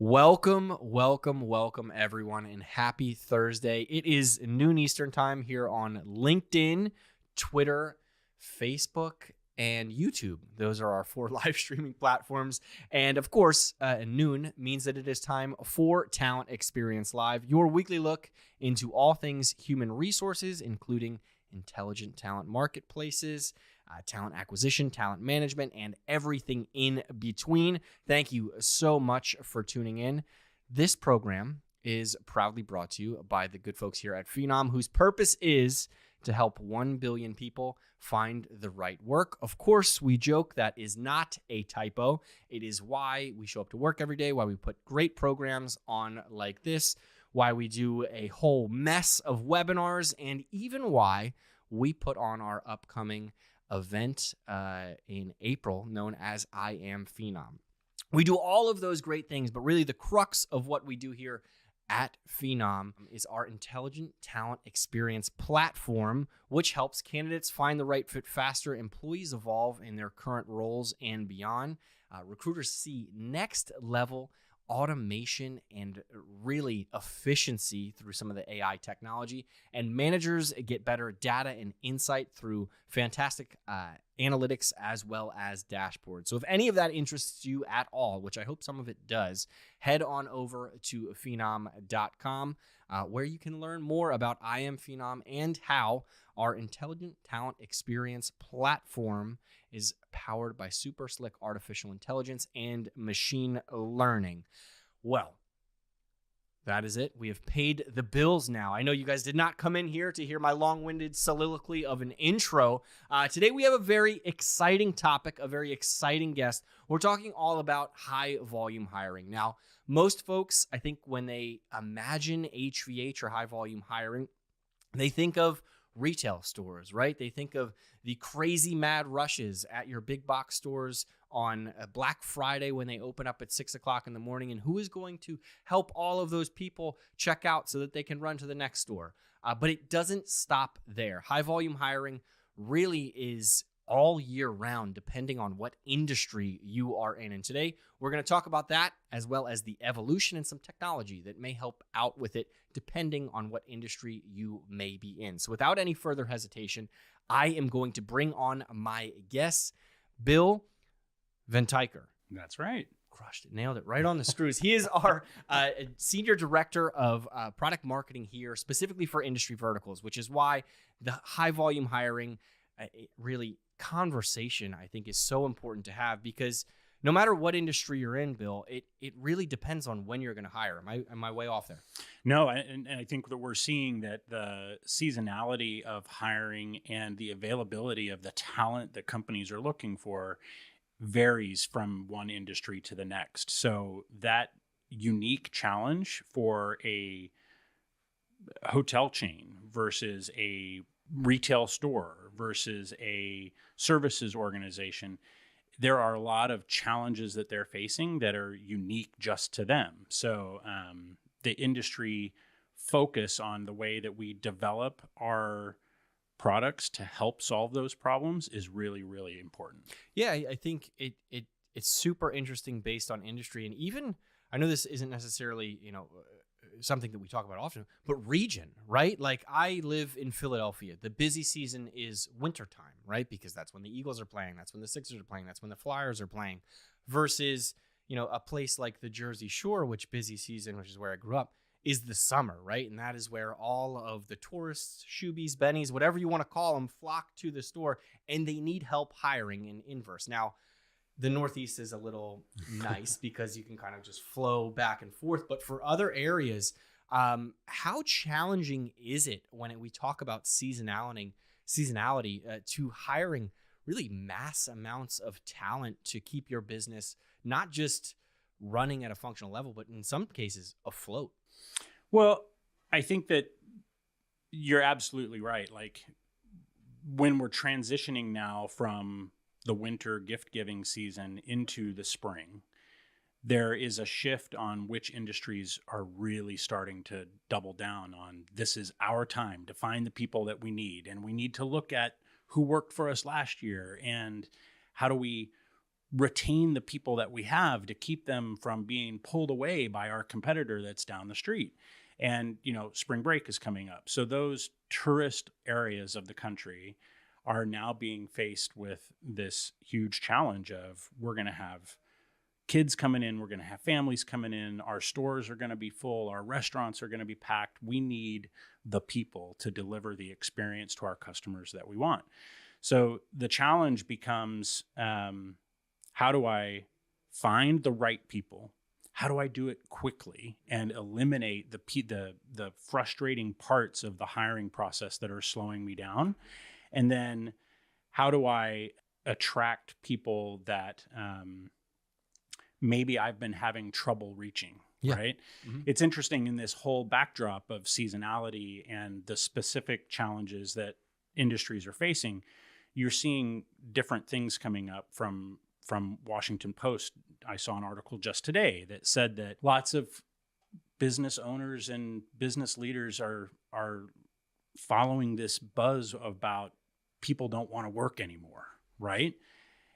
Welcome, everyone, and happy Thursday. It is noon Eastern time here on LinkedIn, Twitter, Facebook, and YouTube. Those are our four live streaming platforms. And of course, noon means that it is time for Talent Experience Live, your weekly look into all things human resources, including intelligent talent marketplaces, talent acquisition, talent management, and everything in between. Thank you so much for tuning in. This program is proudly brought to you by the good folks here at Phenom, whose purpose is to help 1 billion people find the right work. Of course, we joke that is not a typo. It is why we show up to work every day, why we put great programs on like this, why we do a whole mess of webinars, and even why we put on our upcoming event in April known as I Am Phenom. We do all of those great things, but really the crux of what we do here at Phenom is our intelligent talent experience platform, which helps candidates find the right fit faster, employees evolve in their current roles and beyond, recruiters see next level automation and really efficiency through some of the AI technology, and managers get better data and insight through fantastic analytics as well as dashboards. So if any of that interests you at all, which I hope some of it does, head on over to phenom.com where you can learn more about I Am Phenom and how our intelligent talent experience platform is powered by super slick artificial intelligence and machine learning. Well, that is it. We have paid the bills now. I know you guys did not come in here to hear my long-winded soliloquy of an intro. Today we have a very exciting topic, a very exciting guest. We're talking all about high-volume hiring. Now, most folks, I think when they imagine HVH or high-volume hiring, they think of retail stores, right? They think of the crazy mad rushes at your big box stores on Black Friday when they open up at 6 o'clock in the morning, and who is going to help all of those people check out so that they can run to the next store. But it doesn't stop there. High volume hiring really is all year round, depending on what industry you are in. And today, we're going to talk about that as well as the evolution and some technology that may help out with it, depending on what industry you may be in. So without any further hesitation, I am going to bring on my guest, Bill Ventiker. That's right. Crushed it. Nailed it right on the screws. He is our senior director of product marketing here, specifically for industry verticals, which is why the high volume hiring really conversation, I think, is so important to have, because no matter what industry you're in, Bill, it really depends on when you're going to hire. Am I way off there? No, and I think that we're seeing that the seasonality of hiring and the availability of the talent that companies are looking for varies from one industry to the next. So that unique challenge for a hotel chain versus a retail store versus a services organization, there are a lot of challenges that they're facing that are unique just to them. So the industry focus on the way that we develop our products to help solve those problems is really, really important. Yeah, I think it's super interesting based on industry. And even, I know this isn't necessarily, something that we talk about often, but region, right? Like, I live in Philadelphia. The busy season is wintertime, right? Because that's when the Eagles are playing. That's when the Sixers are playing. That's when the Flyers are playing. Versus, a place like the Jersey Shore, which busy season, which is where I grew up, is the summer, right? And that is where all of the tourists, shoebies, bennies, whatever you want to call them, flock to the store, and they need help hiring in inverse. Now, the Northeast is a little nice because you can kind of just flow back and forth. But for other areas, how challenging is it when we talk about seasonality to hiring really mass amounts of talent to keep your business not just running at a functional level, but in some cases afloat? Well, I think that you're absolutely right. Like, when we're transitioning now from the winter gift giving season into the spring, there is a shift on which industries are really starting to double down on, this is our time to find the people that we need. And we need to look at who worked for us last year and how do we retain the people that we have to keep them from being pulled away by our competitor that's down the street. And, spring break is coming up. So those tourist areas of the country are now being faced with this huge challenge of, we're going to have kids coming in, we're going to have families coming in, our stores are going to be full, our restaurants are going to be packed. We need the people to deliver the experience to our customers that we want. So the challenge becomes, how do I find the right people? How do I do it quickly and eliminate the frustrating parts of the hiring process that are slowing me down? And then how do I attract people that maybe I've been having trouble reaching, right? Mm-hmm. It's interesting in this whole backdrop of seasonality and the specific challenges that industries are facing, you're seeing different things coming up from Washington Post. I saw an article just today that said that lots of business owners and business leaders are following this buzz about people don't want to work anymore, right?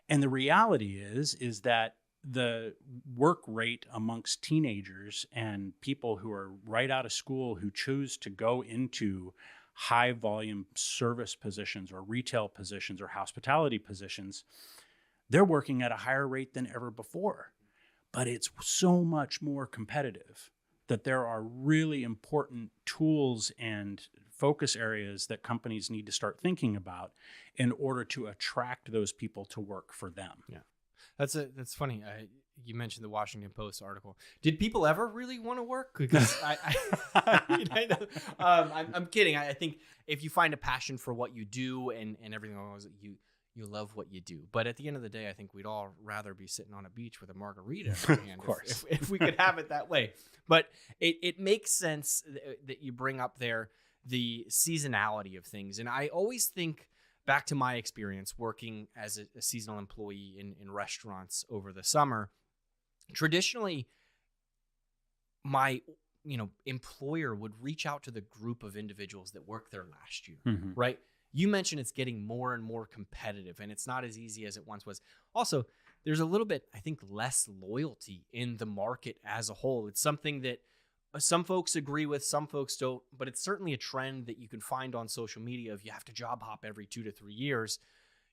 And the reality is that the work rate amongst teenagers and people who are right out of school who choose to go into high volume service positions or retail positions or hospitality positions, they're working at a higher rate than ever before. But it's so much more competitive that there are really important tools and focus areas that companies need to start thinking about in order to attract those people to work for them. Yeah, that's funny. You mentioned the Washington Post article. Did people ever really want to work? Because I'm kidding. I think if you find a passion for what you do and everything else, you love what you do. But at the end of the day, I think we'd all rather be sitting on a beach with a margarita in our hand, of course, if we could have it that way. But it makes sense that you bring up there the seasonality of things. And I always think back to my experience working as a seasonal employee in restaurants over the summer. Traditionally, my employer would reach out to the group of individuals that worked there last year, right? You mentioned it's getting more and more competitive, and it's not as easy as it once was. Also, there's a little bit, I think, less loyalty in the market as a whole. It's something that some folks agree with, some folks don't, but it's certainly a trend that you can find on social media. If you have to job hop every 2 to 3 years,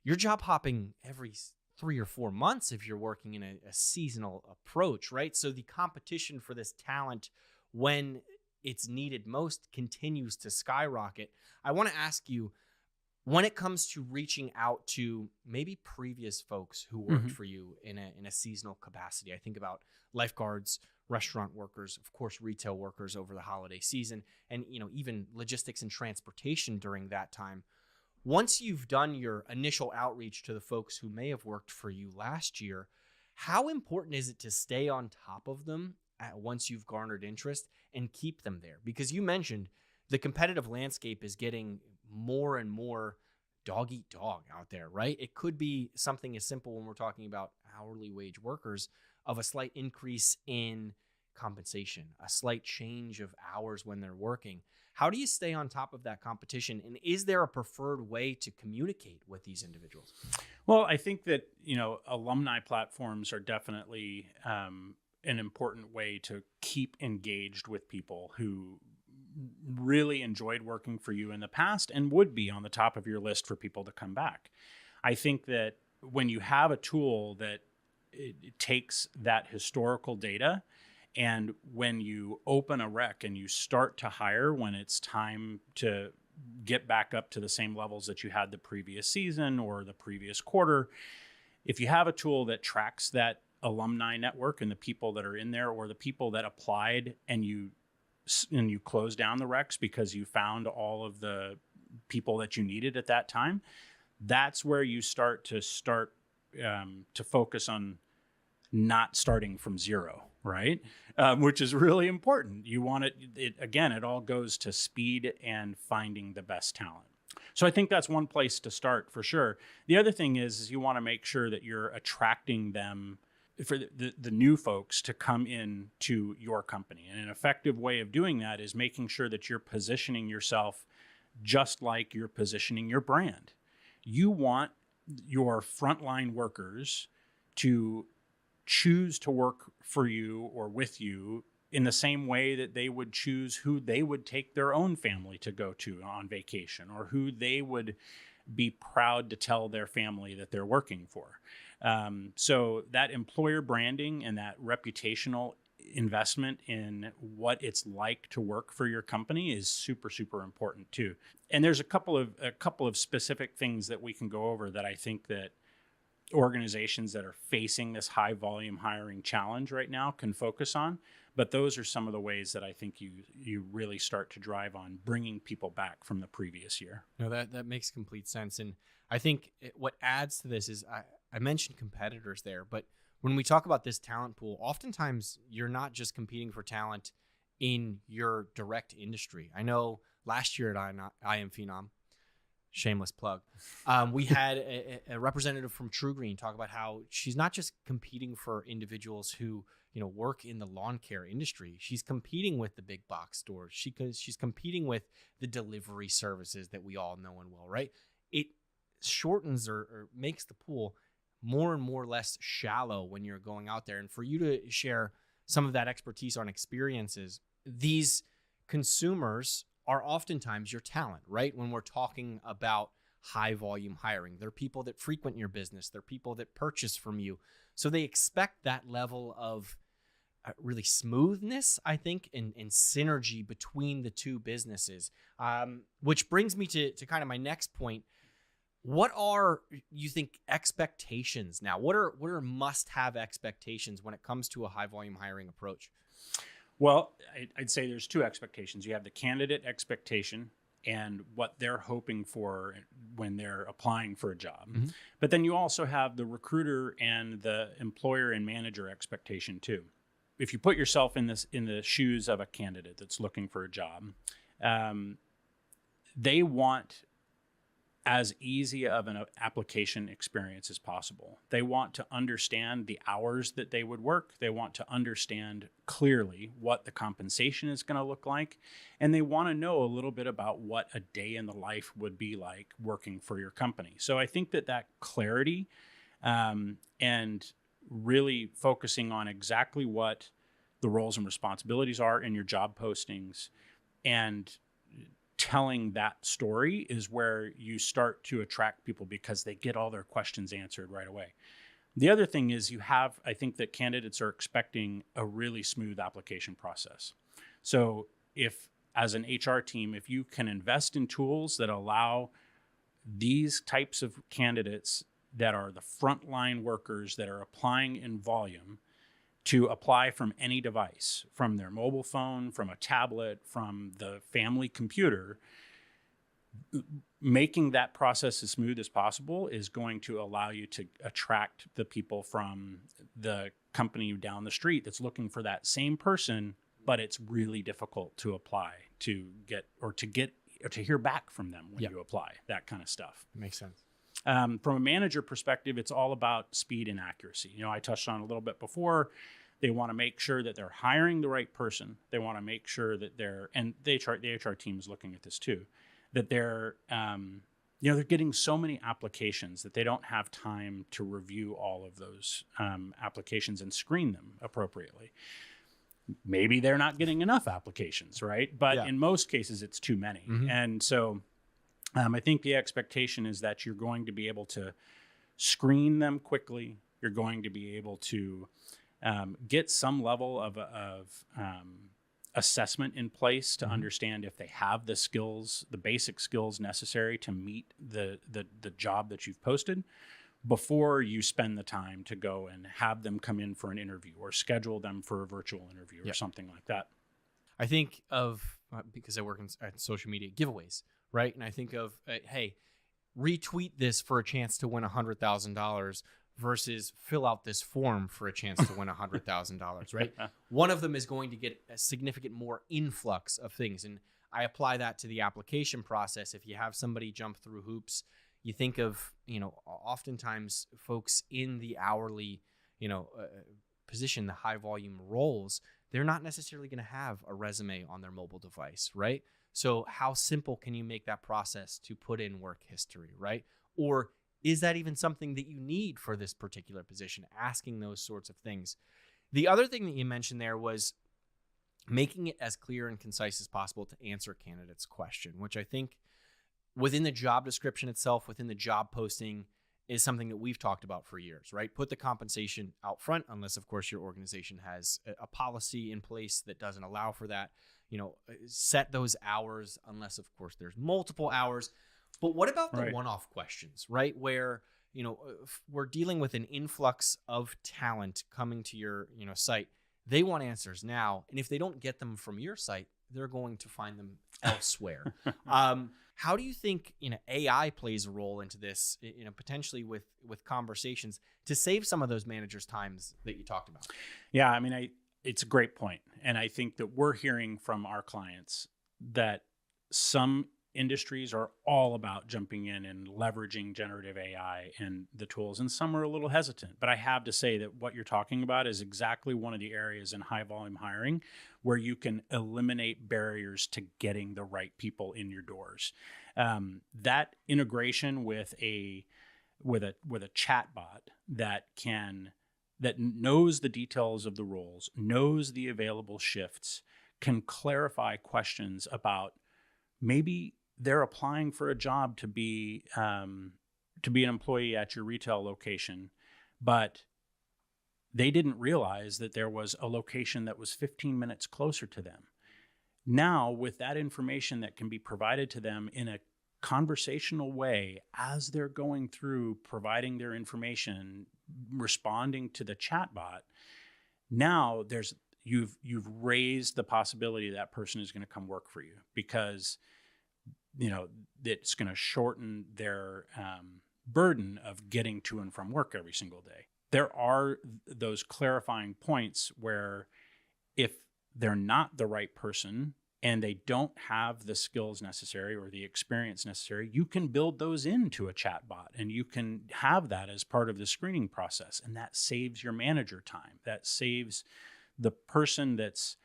you're job hopping every 3 or 4 months if you're working in a seasonal approach, right? So the competition for this talent when it's needed most continues to skyrocket. I want to ask you, when it comes to reaching out to maybe previous folks who worked for you in a seasonal capacity, I think about lifeguards, restaurant workers, of course, retail workers over the holiday season, and even logistics and transportation during that time. Once you've done your initial outreach to the folks who may have worked for you last year, how important is it to stay on top of them once you've garnered interest and keep them there? Because you mentioned the competitive landscape is getting more and more dog eat dog out there, right? It could be something as simple when we're talking about hourly wage workers of a slight increase in compensation, a slight change of hours when they're working. How do you stay on top of that competition? And is there a preferred way to communicate with these individuals? Well, I think that, alumni platforms are definitely an important way to keep engaged with people who really enjoyed working for you in the past and would be on the top of your list for people to come back. I think that when you have a tool that it takes that historical data, and when you open a rec and you start to hire when it's time to get back up to the same levels that you had the previous season or the previous quarter, if you have a tool that tracks that alumni network and the people that are in there or the people that applied and you close down the recs because you found all of the people that you needed at that time, that's where you start to focus on not starting from zero, right? Which is really important. You want it again, it all goes to speed and finding the best talent. So I think that's one place to start for sure. The other thing is you want to make sure that you're attracting them for the new folks to come in to your company. And an effective way of doing that is making sure that you're positioning yourself just like you're positioning your brand. You want your frontline workers to choose to work for you or with you in the same way that they would choose who they would take their own family to go to on vacation, or who they would be proud to tell their family that they're working for. So that employer branding and that reputational investment in what it's like to work for your company is super, super important too. And there's a couple of specific things that we can go over that I think that organizations that are facing this high volume hiring challenge right now can focus on. But those are some of the ways that I think you really start to drive on bringing people back from the previous year. No, that makes complete sense. And I think what adds to this is I mentioned competitors there, but when we talk about this talent pool, oftentimes you're not just competing for talent in your direct industry. I know last year at I Am Phenom, shameless plug, we had a representative from True Green talk about how she's not just competing for individuals who work in the lawn care industry. She's competing with the big box stores. She's competing with the delivery services that we all know and well, right? It shortens or makes the pool more and more less shallow when you're going out there. And for you to share some of that expertise on experiences, these consumers are oftentimes your talent, right? When we're talking about high volume hiring, they're people that frequent your business. They're people that purchase from you. So they expect that level of really smoothness, I think, and synergy between the two businesses, which brings me to kind of my next point. What are, you think, expectations now? What are must-have expectations when it comes to a high-volume hiring approach? Well, I'd say there's two expectations. You have the candidate expectation and what they're hoping for when they're applying for a job. Mm-hmm. But then you also have the recruiter and the employer and manager expectation too. If you put yourself in the shoes of a candidate that's looking for a job, they want as easy of an application experience as possible. They want to understand the hours that they would work. They want to understand clearly what the compensation is going to look like. And they want to know a little bit about what a day in the life would be like working for your company. So I think that clarity and really focusing on exactly what the roles and responsibilities are in your job postings and telling that story is where you start to attract people, because they get all their questions answered right away. The other thing is I think that candidates are expecting a really smooth application process. So if, as an HR team, if you can invest in tools that allow these types of candidates that are the frontline workers that are applying in volume to apply from any device, from their mobile phone, from a tablet, from the family computer, making that process as smooth as possible is going to allow you to attract the people from the company down the street that's looking for that same person, but it's really difficult to apply to hear back from them when you apply, that kind of stuff. Makes sense. From a manager perspective, it's all about speed and accuracy. I touched on a little bit before. They want to make sure that they're hiring the right person. They want to make sure that and the HR team is looking at this too, that they're getting so many applications that they don't have time to review all of those applications and screen them appropriately. Maybe they're not getting enough applications, right? But in most cases, it's too many. Mm-hmm. And so I think the expectation is that you're going to be able to screen them quickly. You're going to be able to get some level of assessment in place to understand if they have the skills, the basic skills necessary to meet the job that you've posted before you spend the time to go and have them come in for an interview or schedule them for a virtual interview or something like that. I think of, because I work at social media, giveaways, right? And I think of, hey, retweet this for a chance to win $100,000 versus fill out this form for a chance to win $100,000, right? One of them is going to get a significant more influx of things. And I apply that to the application process. If you have somebody jump through hoops, you think of, oftentimes folks in the hourly, position, the high volume roles, they're not necessarily going to have a resume on their mobile device, right? So how simple can you make that process to put in work history, right? Or is that even something that you need for this particular position? Asking those sorts of things. The other thing that you mentioned there was making it as clear and concise as possible to answer candidates' question, which I think within the job description itself, within the job posting, is something that we've talked about for years, right? Put the compensation out front, unless, of course, your organization has a policy in place that doesn't allow for that. Set those hours, unless, of course, there's multiple hours. But what about the one-off questions, right? Where, we're dealing with an influx of talent coming to your, site. They want answers now. And if they don't get them from your site, they're going to find them elsewhere. How do you think, AI plays a role into this, potentially with conversations to save some of those managers' times that you talked about? Yeah, I mean, it's a great point. And I think that we're hearing from our clients that some industries are all about jumping in and leveraging generative AI and the tools, and some are a little hesitant. But I have to say that what you're talking about is exactly one of the areas in high volume hiring where you can eliminate barriers to getting the right people in your doors. That integration with a chatbot that knows the details of the roles, knows the available shifts, can clarify questions about maybe they're applying for a job to be an employee at your retail location, but they didn't realize that there was a location that was 15 minutes closer to them. Now, with that information that can be provided to them in a conversational way as they're going through providing their information, responding to the chatbot, now you've raised the possibility that person is going to come work for you, because it's going to shorten their burden of getting to and from work every single day. There are those clarifying points where if they're not the right person and they don't have the skills necessary or the experience necessary, you can build those into a chatbot and you can have that as part of the screening process. And that saves your manager time. That saves the person that's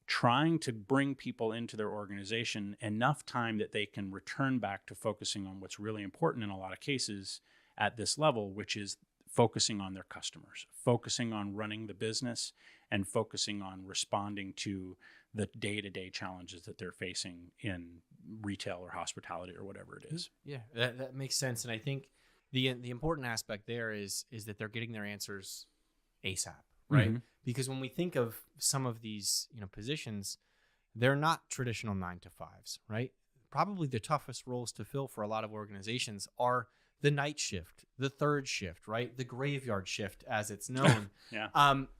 trying to bring people into their organization enough time that they can return back to focusing on what's really important in a lot of cases at this level, which is focusing on their customers, focusing on running the business, and focusing on responding to the day-to-day challenges that they're facing in retail or hospitality or whatever it is. Yeah, that makes sense. And I think the important aspect there is that they're getting their answers ASAP, right? Mm-hmm. Because when we think of some of these, positions, they're not traditional 9-to-5s, right? Probably the toughest roles to fill for a lot of organizations are the night shift, the third shift, right? The graveyard shift, as it's known. Yeah.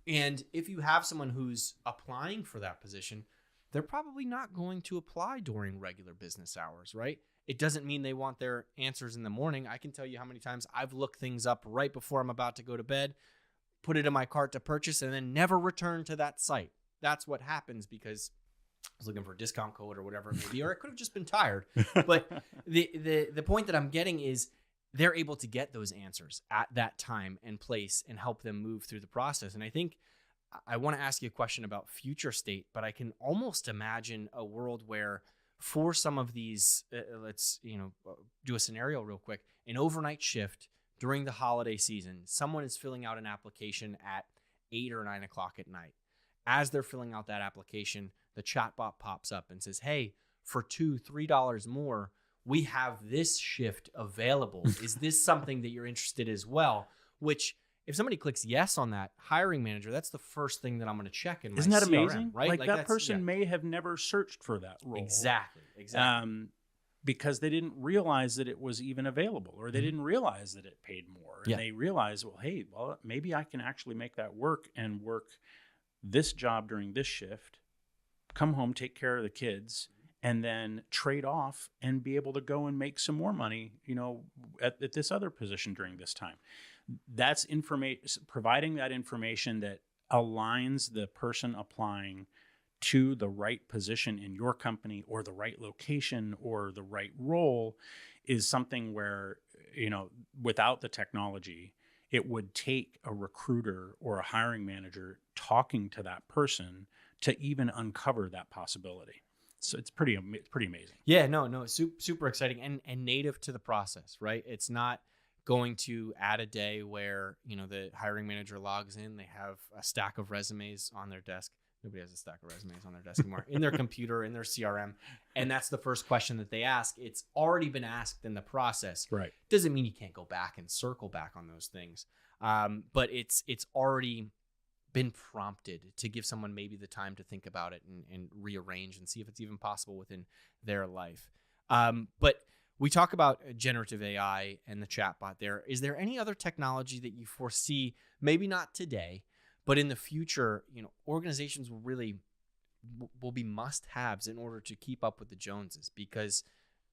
And if you have someone who's applying for that position, they're probably not going to apply during regular business hours, right? It doesn't mean they want their answers in the morning. I can tell you how many times I've looked things up right before I'm about to go to bed, put it in my cart to purchase, and then never return to that site. That's what happens because I was looking for a discount code or whatever it may be, or I could have just been tired. But the point that I'm getting is they're able to get those answers at that time and place and help them move through the process. And I think I want to ask you a question about future state, but I can almost imagine a world where for some of these, let's do a scenario real quick, an overnight shift during the holiday season, someone is filling out an application at 8 or 9 o'clock at night. As they're filling out that application, the chatbot pops up and says, hey, for $2-3 more, we have this shift available. Is this something that you're interested in as well? Which, if somebody clicks yes on that, hiring manager, that's the first thing that I'm going to check in my Isn't that CRM, amazing? Right? Like that person may have never searched for that role. Exactly. Because they didn't realize that it was even available, or they didn't realize that it paid more. And they realized, maybe I can actually make that work and work this job during this shift, come home, take care of the kids, and then trade off and be able to go and make some more money, at this other position during this time. That's providing that information that aligns the person applying to the right position in your company or the right location or the right role is something where, without the technology, it would take a recruiter or a hiring manager talking to that person to even uncover that possibility. So it's pretty amazing. Yeah, no, super exciting and native to the process, right? It's not going to add a day where, the hiring manager logs in, they have a stack of resumes on their desk. Nobody has a stack of resumes on their desk anymore, in their computer, in their CRM. And that's the first question that they ask. It's already been asked in the process. Right. Doesn't mean you can't go back and circle back on those things. But it's already been prompted to give someone maybe the time to think about it and rearrange and see if it's even possible within their life. But we talk about generative AI and the chatbot there. Is there any other technology that you foresee, maybe not today, but in the future, organizations will be must-haves in order to keep up with the Joneses, because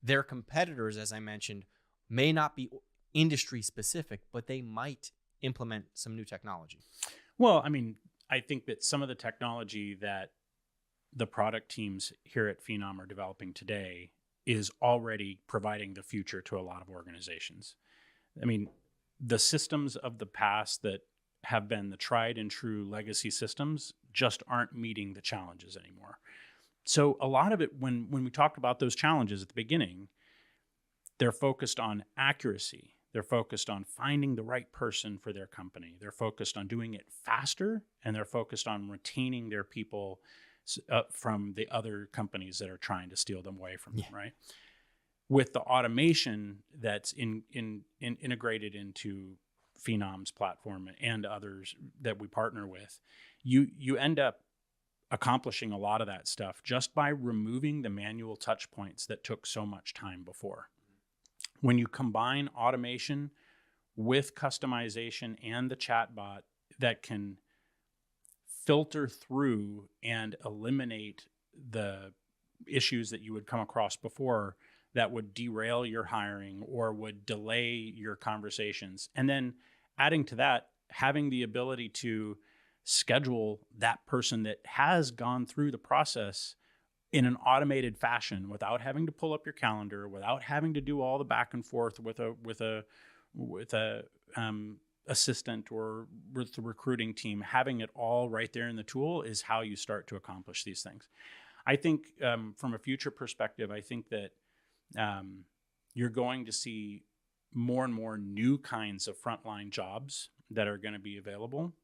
their competitors, as I mentioned, may not be industry specific, but they might implement some new technology? Well, I mean, I think that some of the technology that the product teams here at Phenom are developing today is already providing the future to a lot of organizations. I mean, the systems of the past that have been the tried and true legacy systems just aren't meeting the challenges anymore. So a lot of it, when we talked about those challenges at the beginning, they're focused on accuracy. They're focused on finding the right person for their company. They're focused on doing it faster, and they're focused on retaining their people from the other companies that are trying to steal them away from them, right? With the automation that's integrated into Phenom's platform and others that we partner with, you end up accomplishing a lot of that stuff just by removing the manual touch points that took so much time before. When you combine automation with customization and the chatbot that can filter through and eliminate the issues that you would come across before that would derail your hiring or would delay your conversations, and then adding to that, having the ability to schedule that person that has gone through the process in an automated fashion without having to pull up your calendar, without having to do all the back and forth with a assistant or with the recruiting team. Having it all right there in the tool is how you start to accomplish these things. I think from a future perspective, I think that you're going to see more and more new kinds of frontline jobs that are going to be available.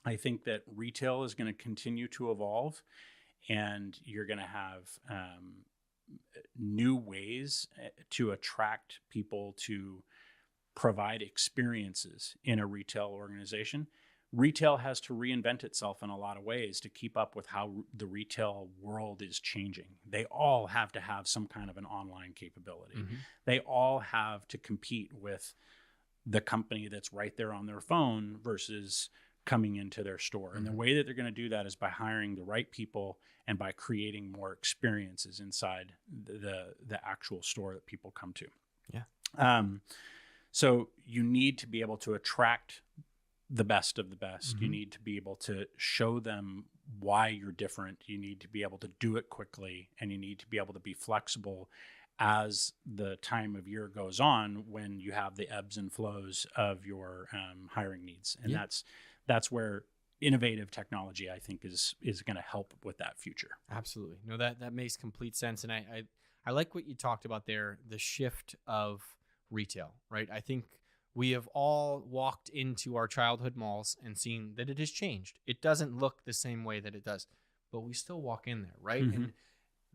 I think that retail is going to continue to evolve, and you're going to have new ways to attract people to provide experiences in a retail organization. Retail has to reinvent itself in a lot of ways to keep up with how the retail world is changing. They all have to have some kind of an online capability. Mm-hmm. They all have to compete with the company that's right there on their phone versus coming into their store. And the way that they're going to do that is by hiring the right people and by creating more experiences inside the actual store that people come to. Yeah. So you need to be able to attract the best of the best. Mm-hmm. You need to be able to show them why you're different. You need to be able to do it quickly, and you need to be able to be flexible as the time of year goes on when you have the ebbs and flows of your hiring needs. And that's where innovative technology, I think, is going to help with that future. Absolutely. No, that makes complete sense. And I like what you talked about there, the shift of retail, right? I think we have all walked into our childhood malls and seen that it has changed. It doesn't look the same way that it does, but we still walk in there, right? Mm-hmm. And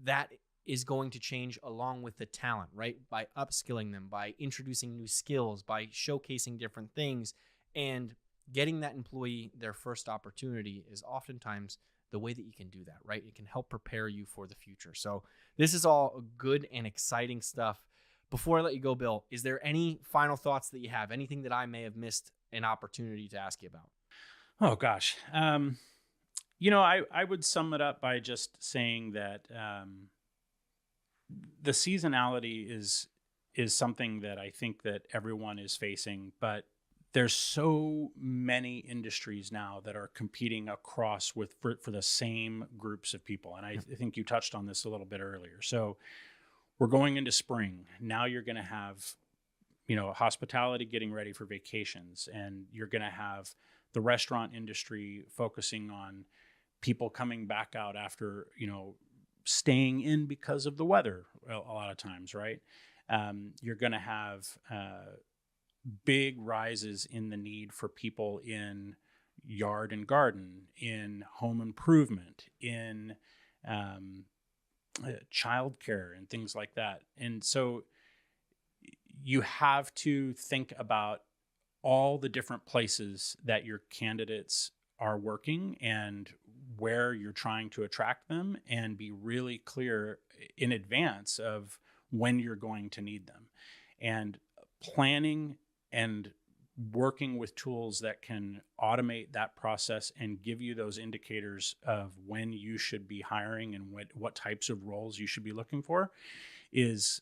that is going to change along with the talent, right? By upskilling them, by introducing new skills, by showcasing different things, and getting that employee their first opportunity is oftentimes the way that you can do that, right? It can help prepare you for the future. So this is all good and exciting stuff. Before I let you go, Bill, is there any final thoughts that you have? Anything that I may have missed an opportunity to ask you about? Oh, gosh. I would sum it up by just saying that the seasonality is something that I think that everyone is facing, but there's so many industries now that are competing across for the same groups of people. And I think you touched on this a little bit earlier. So we're going into spring. Now you're going to have, hospitality getting ready for vacations, and you're going to have the restaurant industry focusing on people coming back out after, staying in because of the weather a lot of times, right? You're going to have big rises in the need for people in yard and garden, in home improvement, in childcare and things like that. And so you have to think about all the different places that your candidates are working and where you're trying to attract them, and be really clear in advance of when you're going to need them. And planning and working with tools that can automate that process and give you those indicators of when you should be hiring and what types of roles you should be looking for is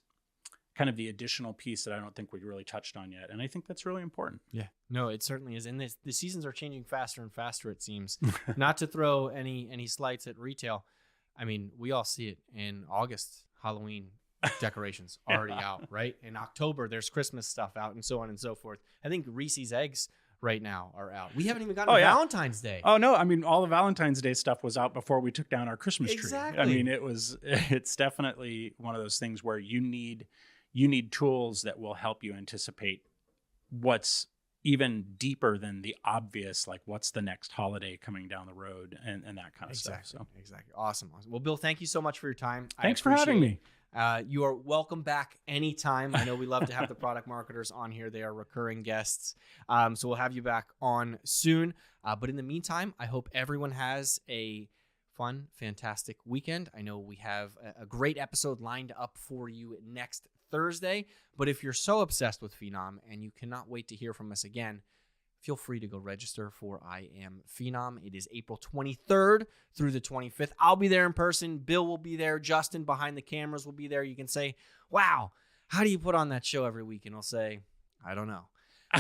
kind of the additional piece that I don't think we really touched on yet. And I think that's really important. Yeah, no, it certainly is. And the seasons are changing faster and faster, it seems. Not to throw any slights at retail. I mean, we all see it in August, Halloween decorations already out, right? In October, there's Christmas stuff out and so on and so forth. I think Reese's eggs right now are out. We haven't even gotten to Valentine's Day. Oh, no. I mean, all the Valentine's Day stuff was out before we took down our Christmas tree. Exactly. I mean, it's definitely one of those things where you need tools that will help you anticipate what's even deeper than the obvious, like what's the next holiday coming down the road and that kind of stuff. So Exactly. Awesome. Well, Bill, thank you so much for your time. Thanks for having me. You are welcome back anytime. I know we love to have the product marketers on here. They are recurring guests. So we'll have you back on soon. But in the meantime, I hope everyone has a fun, fantastic weekend. I know we have a great episode lined up for you next Thursday. But if you're so obsessed with Phenom and you cannot wait to hear from us again, feel free to go register for I Am Phenom. It is April 23rd through the 25th. I'll be there in person. Bill will be there. Justin behind the cameras will be there. You can say, wow, how do you put on that show every week? And I'll say, I don't know.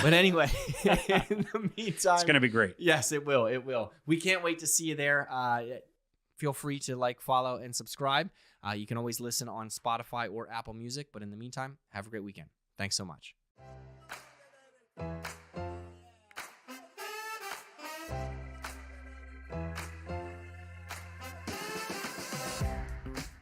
But anyway, in the meantime, it's going to be great. Yes, it will. It will. We can't wait to see you there. Feel free to follow, and subscribe. You can always listen on Spotify or Apple Music. But in the meantime, have a great weekend. Thanks so much.